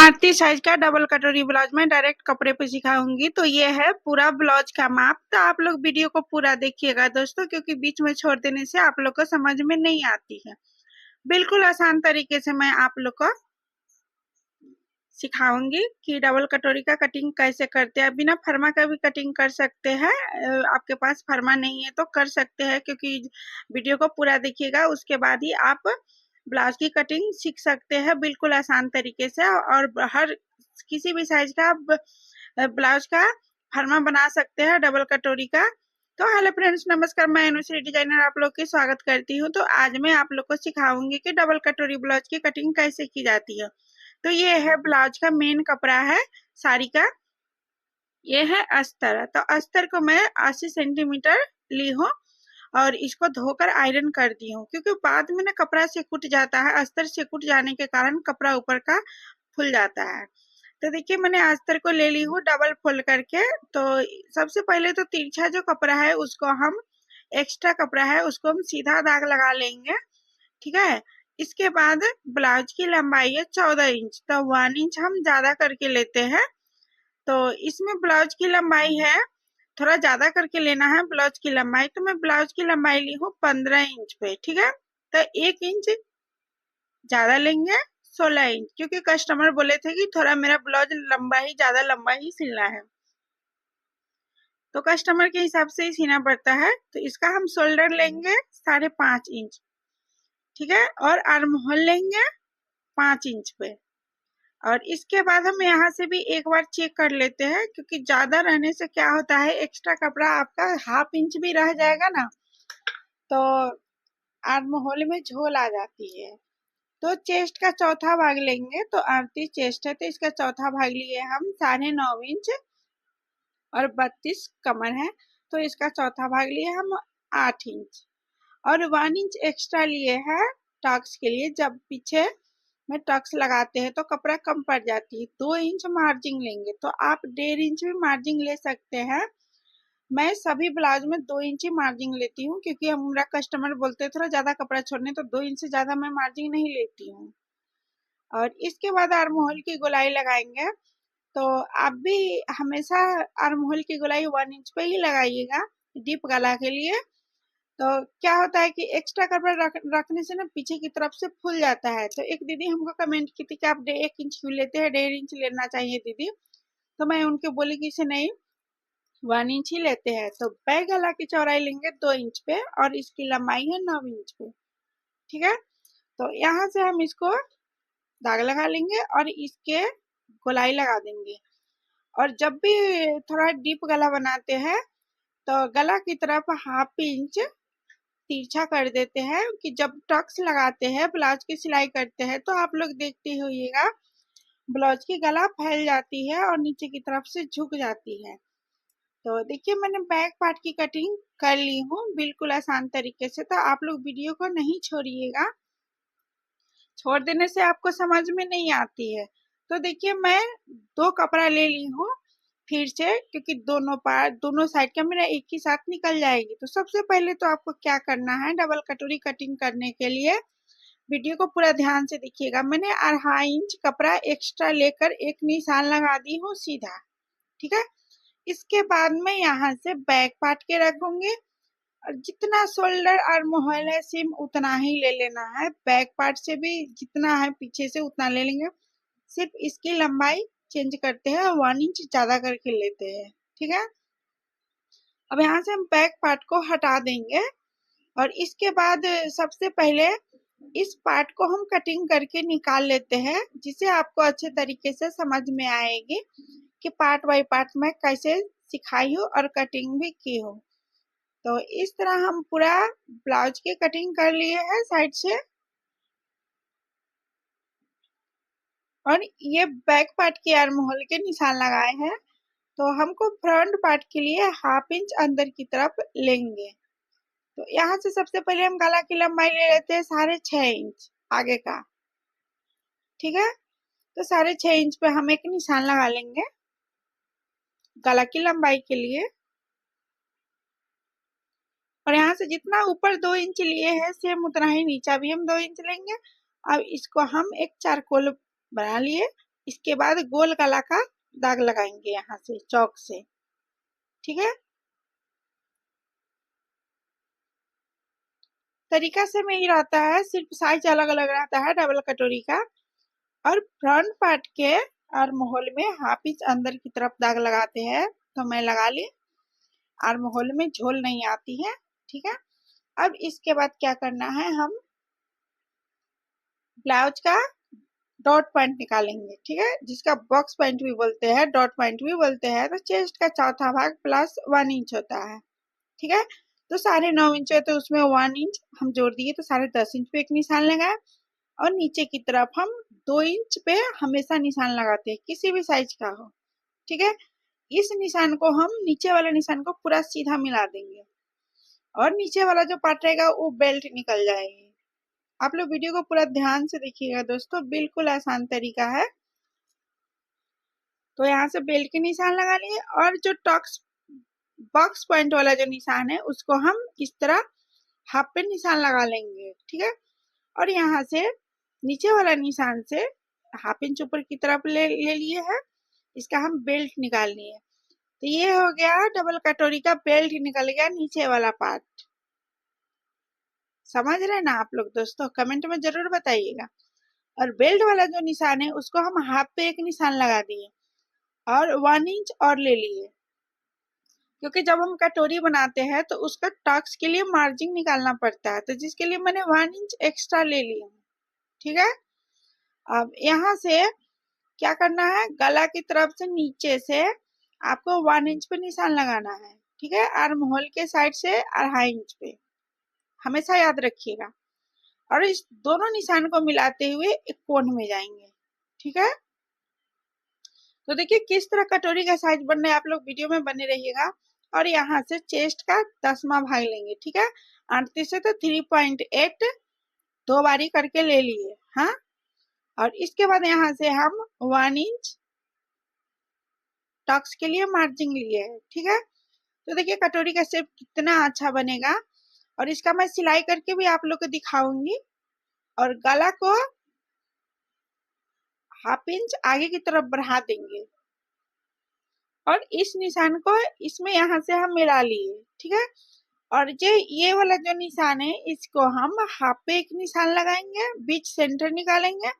आरती size का double कटोरी blouse में डायरेक्ट कपड़े पे सिखाऊंगी। तो ये है पूरा ब्लाउज का माप। तो आप लोग वीडियो को पूरा देखिएगा दोस्तों, क्योंकि बीच में छोड़ देने से आप लोग को समझ में नहीं आती है। बिल्कुल आसान तरीके से मैं आप लोग को सिखाऊंगी कि डबल कटोरी का कटिंग कैसे करते हैं। बिना फर्मा का भी कटिंग कर सकते हैं, आपके पास फर्मा नहीं है तो कर सकते हैं, क्योंकि वीडियो को पूरा देखिएगा उसके बाद ही आप ब्लाउज की कटिंग सीख सकते हैं बिल्कुल आसान तरीके से। और हर किसी भी साइज का ब्लाउज का फर्मा बना सकते हैं डबल कटोरी का। तो हेलो फ्रेंड्स, नमस्कार, मैं अनुश्री डिजाइनर आप लोग की स्वागत करती हूँ। तो आज मैं आप लोग को सिखाऊंगी कि डबल कटोरी ब्लाउज की कटिंग कैसे की जाती है। तो ये है ब्लाउज का मेन कपड़ा है साड़ी का, ये है अस्तर। तो अस्तर को मैं 80 सेंटीमीटर ली हूँ और इसको धोकर आयरन कर दी हूँ, क्योंकि बाद में ना कपड़ा से कुट जाता है। अस्तर से कुट जाने के कारण कपड़ा ऊपर का फूल जाता है। तो देखिए मैंने अस्तर को ले ली हूँ डबल फोल्ड करके। तो सबसे पहले तो तिरछा जो कपड़ा है उसको हम, एक्स्ट्रा कपड़ा है उसको हम सीधा दाग लगा लेंगे, ठीक है। इसके बाद ब्लाउज की लंबाई है 14 इंच, तो 1 इंच हम ज्यादा करके लेते हैं। तो इसमें ब्लाउज की लंबाई है, थोड़ा ज्यादा करके लेना है ब्लाउज की लंबाई। तो मैं ब्लाउज की लंबाई ली हूँ 15 इंच पे, ठीक है। तो 1 इंच ज्यादा लेंगे, 16 इंच, क्योंकि कस्टमर बोले थे कि थोड़ा मेरा ब्लाउज लंबा ही, ज्यादा लंबा ही सिलना है, तो कस्टमर के हिसाब से ही सीना पड़ता है। तो इसका हम शोल्डर लेंगे 5.5 इंच, ठीक है, और आर्म होल लेंगे 5 इंच पे। और इसके बाद हम यहाँ से भी एक बार चेक कर लेते हैं, क्योंकि ज्यादा रहने से क्या होता है, एक्स्ट्रा कपड़ा आपका 1/2 इंच भी रह जाएगा ना, तो आर्म होल में झोल आ जाती है। तो चेस्ट का चौथा भाग लेंगे। तो 38 चेस्ट है, तो इसका चौथा भाग लिए हम 9.5 इंच, और 32 कमर है, तो इसका चौथा भाग लिए हम 8 इंच, और 1 इंच एक्स्ट्रा लिए हैं टक्स के लिए। जब पीछे में टक्स लगाते हैं तो कपड़ा कम पड़ जाती है। 2 इंच मार्जिंग लेंगे, तो आप 1.5 इंच भी मार्जिंग ले सकते हैं। मैं सभी ब्लाउज में 2 इंच ही मार्जिंग लेती हूँ, क्योंकि हमारा कस्टमर बोलते हैं थोड़ा ज्यादा कपड़ा छोड़ने, तो 2 इंच से ज्यादा मैं मार्जिंग नहीं लेती हूँ। और इसके बाद आर्म होल की गोलाई लगाएंगे। तो आप भी हमेशा आर्म होल की गोलाई 1 इंच पे ही लगाइएगा डीप गला के लिए। तो क्या होता है कि एक्स्ट्रा कपड़ा रखने से ना पीछे की तरफ से फूल जाता है। तो एक दीदी हमको कमेंट की थी कि आप 1 इंच क्यों लेते हैं, 1.5 इंच लेना चाहिए दीदी। तो मैं उनके बोली कि इसे नहीं, 1 इंच ही लेते हैं। तो बैक गला की चौड़ाई लेंगे 2 इंच पे, और इसकी लंबाई है 9 इंच पे, ठीक है। तो यहाँ से हम इसको दाग लगा लेंगे और इसके गोलाई लगा देंगे। और जब भी थोड़ा डीप गला बनाते हैं तो गला की तरफ 1/2 इंच तिरछा कर देते हैं, कि जब टक्स लगाते हैं ब्लाउज की सिलाई करते हैं तो आप लोग देखते होइएगा ब्लाउज की गला फैल जाती है और नीचे की तरफ से झुक जाती है। तो देखिए मैंने बैक पार्ट की कटिंग कर ली हूँ बिल्कुल आसान तरीके से। तो आप लोग वीडियो को नहीं छोड़िएगा, छोड़ देने से आपको समझ में नहीं आती है। तो देखिए मैं 2 कपड़ा ले ली हूँ फिर से, क्योंकि दोनों पार्ट, दोनों साइड का मेरा एक ही साथ निकल जाएगी। तो सबसे पहले तो आपको क्या करना है, डबल कटोरी कटिंग करने के लिए वीडियो को पूरा ध्यान से देखिएगा। मैंने 2.5 इंच कपड़ा एक्स्ट्रा लेकर एक निशान लगा दी हूँ सीधा, ठीक है। इसके बाद मैं यहाँ से बैक पार्ट के रखूंगी, और जितना शोल्डर और मोहल है सेम उतना ही ले लेना है। बैक पार्ट से भी जितना है पीछे से उतना ले लेंगे, सिर्फ इसकी लंबाई चेंज करते हैं, 1 इंच ज्यादा करके लेते हैं, ठीक है। अब यहाँ से हम बैक पार्ट को हटा देंगे, और इसके बाद सबसे पहले इस पार्ट को हम कटिंग करके निकाल लेते हैं, जिससे आपको अच्छे तरीके से समझ में आएगी कि पार्ट बाय पार्ट में कैसे सिखाई हूँ और कटिंग भी की हूँ। तो इस तरह हम पूरा ब्लाउज की कटिंग कर लिए हैं साइड से। और ये बैक पार्ट की आर्म होल के निशान लगाए हैं। तो हमको फ्रंट पार्ट के लिए 1/2 इंच अंदर की तरफ लेंगे। तो यहाँ से सबसे पहले हम गला की लंबाई ले लेते हैं 6.5 इंच आगे का, ठीक है। तो 6.5 इंच पे हम एक निशान लगा लेंगे गला की लंबाई के लिए। और यहाँ से जितना ऊपर 2 इंच लिए हैं सेम उतना ही नीचा भी हम 2 इंच लेंगे। अब इसको हम एक चारकोल बना लिए, इसके बाद गोल गला का दाग लगाएंगे यहाँ से चौक से, ठीक है। तरीका से में ही रहता है, सिर्फ साइज अलग अलग रहता है डबल कटोरी का। और फ्रंट पार्ट के आर्म होल में हाफ इंच अंदर की तरफ दाग लगाते हैं, तो मैं लगा ली। आर्म होल में झोल नहीं आती है, ठीक है। अब इसके बाद क्या करना है, हम ब्लाउज का डॉट पॉइंट निकालेंगे, ठीक है, जिसका बॉक्स पॉइंट भी बोलते हैं, डॉट पॉइंट भी बोलते हैं। तो चेस्ट का चौथा भाग प्लस 1 इंच होता है, ठीक है। तो 9.5 इंच है, तो उसमें 1 इंच हम जोड़ दिए, तो 10.5 इंच पे एक निशान लगाए। और नीचे की तरफ हम 2 इंच पे हमेशा निशान लगाते हैं, किसी भी साइज का हो, ठीक है। इस निशान को हम नीचे वाले निशान को पूरा सीधा मिला देंगे, और नीचे वाला जो पार्ट रहेगा वो बेल्ट निकल जाएगी। आप लोग वीडियो को पूरा ध्यान से देखिएगा दोस्तों, बिल्कुल आसान तरीका है। तो यहाँ से बेल्ट के निशान लगा लिए, और जो टॉक्स बॉक्स पॉइंट वाला जो निशान है उसको हम इस तरह हाफ पे निशान लगा लेंगे, ठीक है। और यहाँ से नीचे वाला निशान से हाफ इंच ऊपर की तरफ ले लिए है, इसका हम बेल्ट निकालनी है। तो ये हो गया डबल कटोरी का बेल्ट, निकल गया नीचे वाला पार्ट। समझ रहे हैं ना आप लोग दोस्तों, कमेंट में जरूर बताइएगा। और बेल्ट वाला जो निशान है उसको हम हाफ पे एक निशान लगा दिए, और 1 इंच और ले लिए, क्योंकि जब हम कटोरी बनाते हैं तो उसका टक्स के लिए मार्जिन निकालना पड़ता है, तो जिसके लिए मैंने 1 इंच एक्स्ट्रा ले लिया, ठीक है। अब यहाँ से क्या करना है, गला की तरफ से नीचे से आपको 1 इंच पे निशान लगाना है, ठीक है। आर्म होल के साइड से 2.5 इंच पे, हमेशा याद रखिएगा। और इस दोनों निशान को मिलाते हुए एक कोण में जाएंगे, ठीक है। तो देखिए किस तरह कटोरी का साइज बनना है, आप लोग वीडियो में बने रहिएगा। और यहाँ से चेस्ट का 10वां भाग लेंगे, ठीक है। 38 से तो 3.8 दो बारी करके ले लिए, हाँ। और इसके बाद यहाँ से हम 1 इंच टक्स के लिए मार्जिन लिए है, ठीक है। तो देखिए कटोरी का शेप कितना अच्छा बनेगा, और इसका मैं सिलाई करके भी आप लोग को दिखाऊंगी। और गला को हाफ इंच आगे की तरफ बढ़ा देंगे, और इस निशान को इसमें यहाँ से हम मिला लिए, ठीक है। और ये वाला जो निशान है इसको हम हाफ पे एक निशान लगाएंगे, बीच सेंटर निकालेंगे,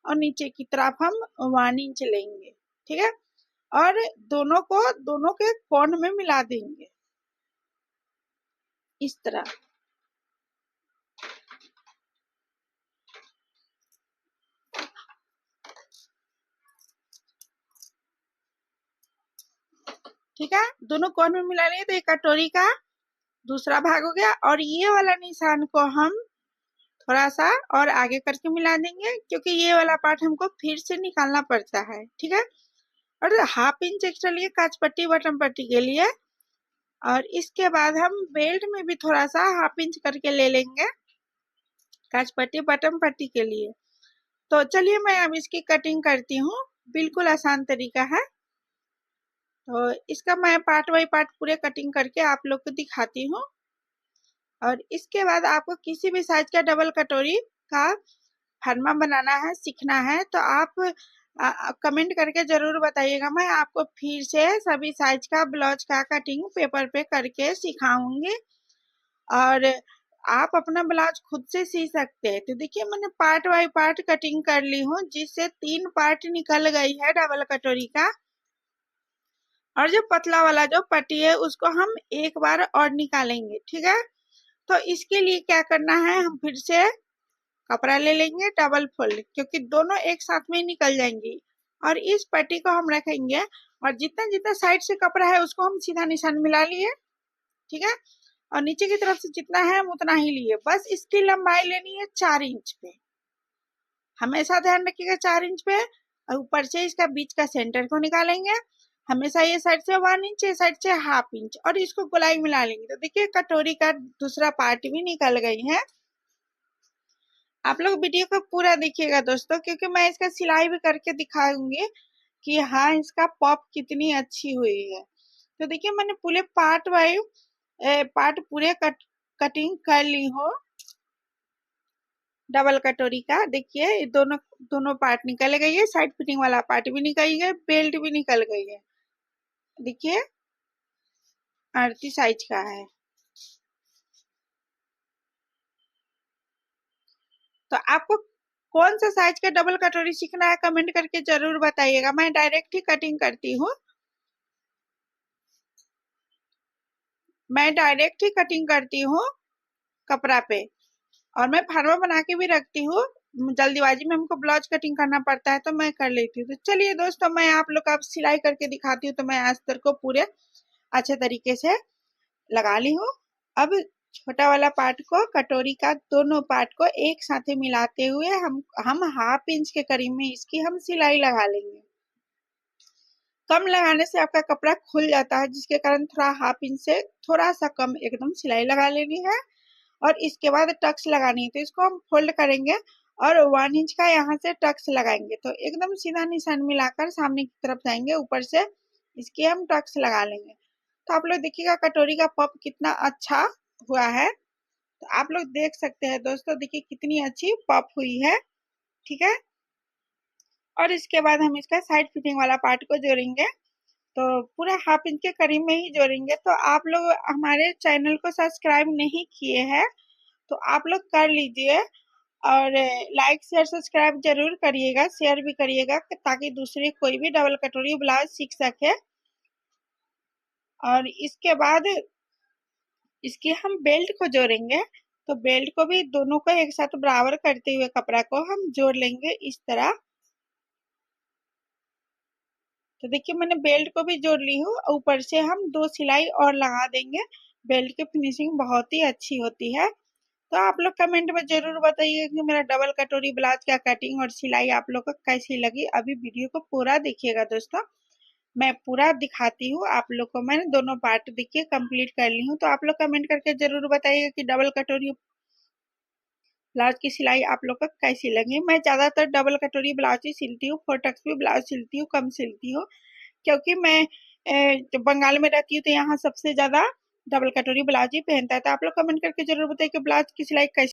और नीचे की तरफ हम 1 इंच लेंगे, ठीक है। और दोनों के कोण में मिला देंगे इस तरह। ठीक है, दोनों कोण में मिला लिए, तो ये कटोरी का दूसरा भाग हो गया। और ये वाला निशान को हम थोड़ा सा और आगे करके मिला देंगे, क्योंकि ये वाला पार्ट हमको फिर से निकालना पड़ता है, ठीक है। और हाफ इंच एक्स्ट्रा लिए काज पट्टी बटन पट्टी के लिए। और इसके बाद हम बेल्ट में भी थोड़ा सा हाफ इंच करके ले लेंगे काज पट्टी बटन पट्टी के लिए। तो चलिए मैं अब इसकी कटिंग करती हूँ, बिल्कुल आसान तरीका है। तो इसका मैं पार्ट बाई पार्ट पूरे कटिंग करके आप लोग को दिखाती हूँ। और इसके बाद आपको किसी भी साइज का डबल कटोरी का फरमा बनाना है, सीखना है, तो आप कमेंट करके जरूर बताइएगा। मैं आपको फिर से सभी साइज का ब्लाउज का कटिंग पेपर पे करके सिखाऊंगी, और आप अपना ब्लाउज खुद से सी सकते हैं। तो देखिए मैंने पार्ट बाई पार्ट कटिंग कर ली हूँ, जिससे 3 पार्ट निकल गई है डबल कटोरी का। और जो पतला वाला जो पट्टी है उसको हम एक बार और निकालेंगे, ठीक है। तो इसके लिए क्या करना है, हम फिर से कपड़ा ले लेंगे डबल फोल्ड, क्योंकि दोनों एक साथ में निकल जाएंगी। और इस पट्टी को हम रखेंगे, और जितना जितना साइड से कपड़ा है उसको हम सीधा निशान मिला लिए, ठीक है। और नीचे की तरफ से जितना है हम उतना ही लिए, बस इसकी लंबाई लेनी है 4 इंच पे, हमेशा ध्यान रखिएगा 4 इंच पे। और ऊपर से इसका बीच का सेंटर को निकालेंगे, हमेशा ये साइड से 1 इंच, ये साइड से हाफ इंच, और इसको गोलाई मिला लेंगे। तो देखिए कटोरी का दूसरा पार्ट भी निकल गई है। आप लोग वीडियो को पूरा देखिएगा दोस्तों, क्योंकि मैं इसका सिलाई भी करके दिखाऊंगी कि हाँ इसका पॉप कितनी अच्छी हुई है। तो देखिए मैंने पूरे पार्ट वाइज पार्ट पूरे कटिंग कर ली हो डबल कटोरी का। देखिए ये दोनों दोनों पार्ट निकल गई है, साइड फिटिंग वाला पार्ट भी निकल गया, बेल्ट भी निकल गई है। देखिए 38 साइज का है। तो आपको कौन सा साइज का डबल कटोरी सीखना है कमेंट करके जरूर बताइएगा। मैं डायरेक्ट ही कटिंग करती हूँ, मैं डायरेक्ट ही कटिंग करती हूँ कपड़ा पे, और मैं फरमा बना के भी रखती हूँ। जल्दीबाजी में हमको ब्लाउज कटिंग करना पड़ता है तो मैं कर लेती हूँ। तो चलिए दोस्तों, मैं आप लोग को अब सिलाई करके दिखाती हूँ। तो मैं अस्तर को पूरे अच्छे तरीके से लगा ली हूँ। अब छोटा वाला पार्ट को कटोरी का दोनों पार्ट को एक साथ मिलाते हुए हम हाफ इंच के करीब में इसकी हम सिलाई लगा लेंगे। कम लगाने से आपका कपड़ा खुल जाता है, जिसके कारण थोड़ा हाफ इंच से थोड़ा सा कम एकदम सिलाई लगा लेनी है। और इसके बाद टक्स लगानी है, तो इसको हम फोल्ड करेंगे और 1 इंच का यहाँ से टक्स लगाएंगे। तो एकदम सीधा निशान मिलाकर सामने की तरफ जाएंगे, ऊपर से इसके हम टक्स लगा लेंगे। तो आप लोग देखिएगा कटोरी का पफ कितना अच्छा हुआ है। तो आप लोग देख सकते हैं दोस्तों, देखिए कितनी अच्छी पफ हुई है। ठीक है, और इसके बाद हम इसका साइड फिटिंग वाला पार्ट को जोड़ेंगे। तो पूरा हाफ इंच के करीब में ही जोड़ेंगे। तो आप लोग हमारे चैनल को सब्सक्राइब नहीं किए हैं तो आप लोग कर लीजिए, और लाइक शेयर सब्सक्राइब जरूर करिएगा, शेयर भी करिएगा ताकि दूसरे कोई भी डबल कटोरी ब्लाउज सीख सके। और इसके बाद इसके हम बेल्ट को जोड़ेंगे। तो बेल्ट को भी दोनों को एक साथ बराबर करते हुए कपड़ा को हम जोड़ लेंगे इस तरह। तो देखिए मैंने बेल्ट को भी जोड़ ली हूँ, ऊपर से हम 2 सिलाई और लगा देंगे। बेल्ट की फिनिशिंग बहुत ही अच्छी होती है। तो आप लोग कमेंट में जरूर बताइए कि मेरा डबल कटोरी ब्लाउज का कटिंग और सिलाई आप लोग को कैसी लगी। अभी वीडियो को पूरा देखिएगा दोस्तों, मैं पूरा दिखाती हूँ आप लोग को। मैंने दोनों पार्ट देखिए कंप्लीट कर ली हूँ। तो आप लोग कमेंट करके जरूर बताइएगा कि डबल कटोरी ब्लाउज की सिलाई आप लोग को कैसी लगी। मैं ज्यादातर डबल कटोरी ब्लाउज ही सिलती हूँ, 4 टक्स भी ब्लाउज सिलती हूँ, कम सिलती हूँ, क्योंकि मैं जब बंगाल में रहती हूँ तो यहाँ सबसे ज्यादा डबल कटोरी ब्लाउज ही पहनता है। तो आप लोग कमेंट करके जरूर बताइए कि ब्लाउज की सिलाई कैसी